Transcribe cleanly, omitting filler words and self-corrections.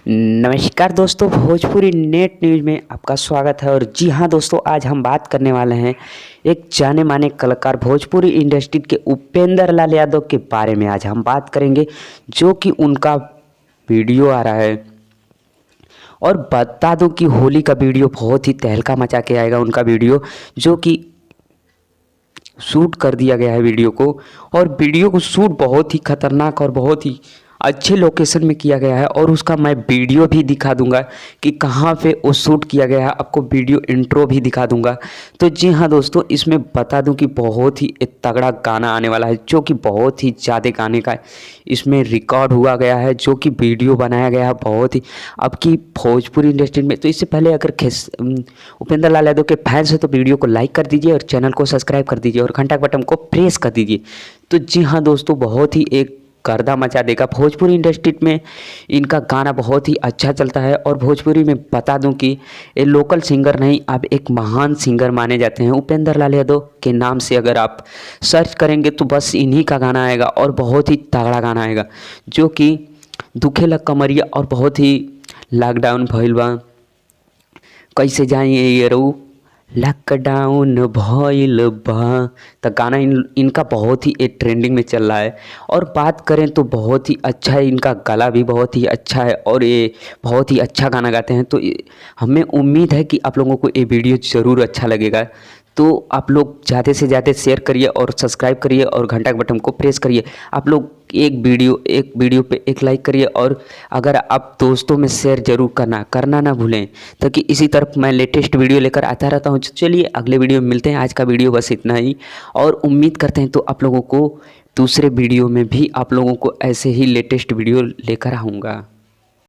नमस्कार दोस्तों, Bhojpuri net news में आपका स्वागत है। और जी हाँ दोस्तों, आज हम बात करने वाले हैं एक जाने माने कलाकार भोजपुरी इंडस्ट्री के उपेंद्र लाल यादव के बारे में। आज हम बात करेंगे जो कि उनका वीडियो आ रहा है। और बता दूं कि होली का वीडियो बहुत ही तहलका मचा के आएगा। उनका वीडियो जो कि शूट कर दिया गया है वीडियो को, और वीडियो को शूट बहुत ही खतरनाक और बहुत ही अच्छे लोकेशन में किया गया है। और उसका मैं वीडियो भी दिखा दूंगा कि कहाँ पे वो शूट किया गया है। आपको वीडियो इंट्रो भी दिखा दूंगा। तो जी हाँ दोस्तों, इसमें बता दूं कि बहुत ही एक तगड़ा गाना आने वाला है जो कि बहुत ही ज़्यादा गाने का इसमें रिकॉर्ड हुआ गया है, जो कि वीडियो बनाया गया है बहुत ही अब की भोजपुरी इंडस्ट्री में। तो इससे पहले अगर उपेंद्र लाल यादव के फैंस हैं तो वीडियो को लाइक कर दीजिए और चैनल को सब्सक्राइब कर दीजिए और घंटा बटन को प्रेस कर दीजिए। तो जी हाँ दोस्तों, बहुत ही एक गर्दा मचा देगा भोजपुरी इंडस्ट्री में। इनका गाना बहुत ही अच्छा चलता है। और भोजपुरी में बता दूं कि ये लोकल सिंगर नहीं, अब एक महान सिंगर माने जाते हैं। उपेंद्र लाल यादव के नाम से अगर आप सर्च करेंगे तो बस इन्हीं का गाना आएगा, और बहुत ही तगड़ा गाना आएगा जो कि दुखेला कमरिया और बहुत ही लॉकडाउन भइल बा, कैसे जाइए ये रू लॉकडाउन भइल बा। तो गाना इनका बहुत ही ट्रेंडिंग में चल रहा है। और बात करें तो बहुत ही अच्छा है, इनका गला भी बहुत ही अच्छा है और ये बहुत ही अच्छा गाना गाते हैं। तो हमें उम्मीद है कि आप लोगों को ये वीडियो ज़रूर अच्छा लगेगा। तो आप लोग ज़्यादा से ज़्यादा शेयर करिए और सब्सक्राइब करिए और घंटा के बटन को प्रेस करिए। आप लोग एक वीडियो पे एक लाइक करिए, और अगर आप दोस्तों में शेयर जरूर करना ना भूलें, ताकि इसी तरफ मैं लेटेस्ट वीडियो लेकर आता रहता हूँ। चलिए अगले वीडियो में मिलते हैं। आज का वीडियो बस इतना ही, और उम्मीद करते हैं तो आप लोगों को दूसरे वीडियो में भी आप लोगों को ऐसे ही लेटेस्ट वीडियो लेकर आऊँगा।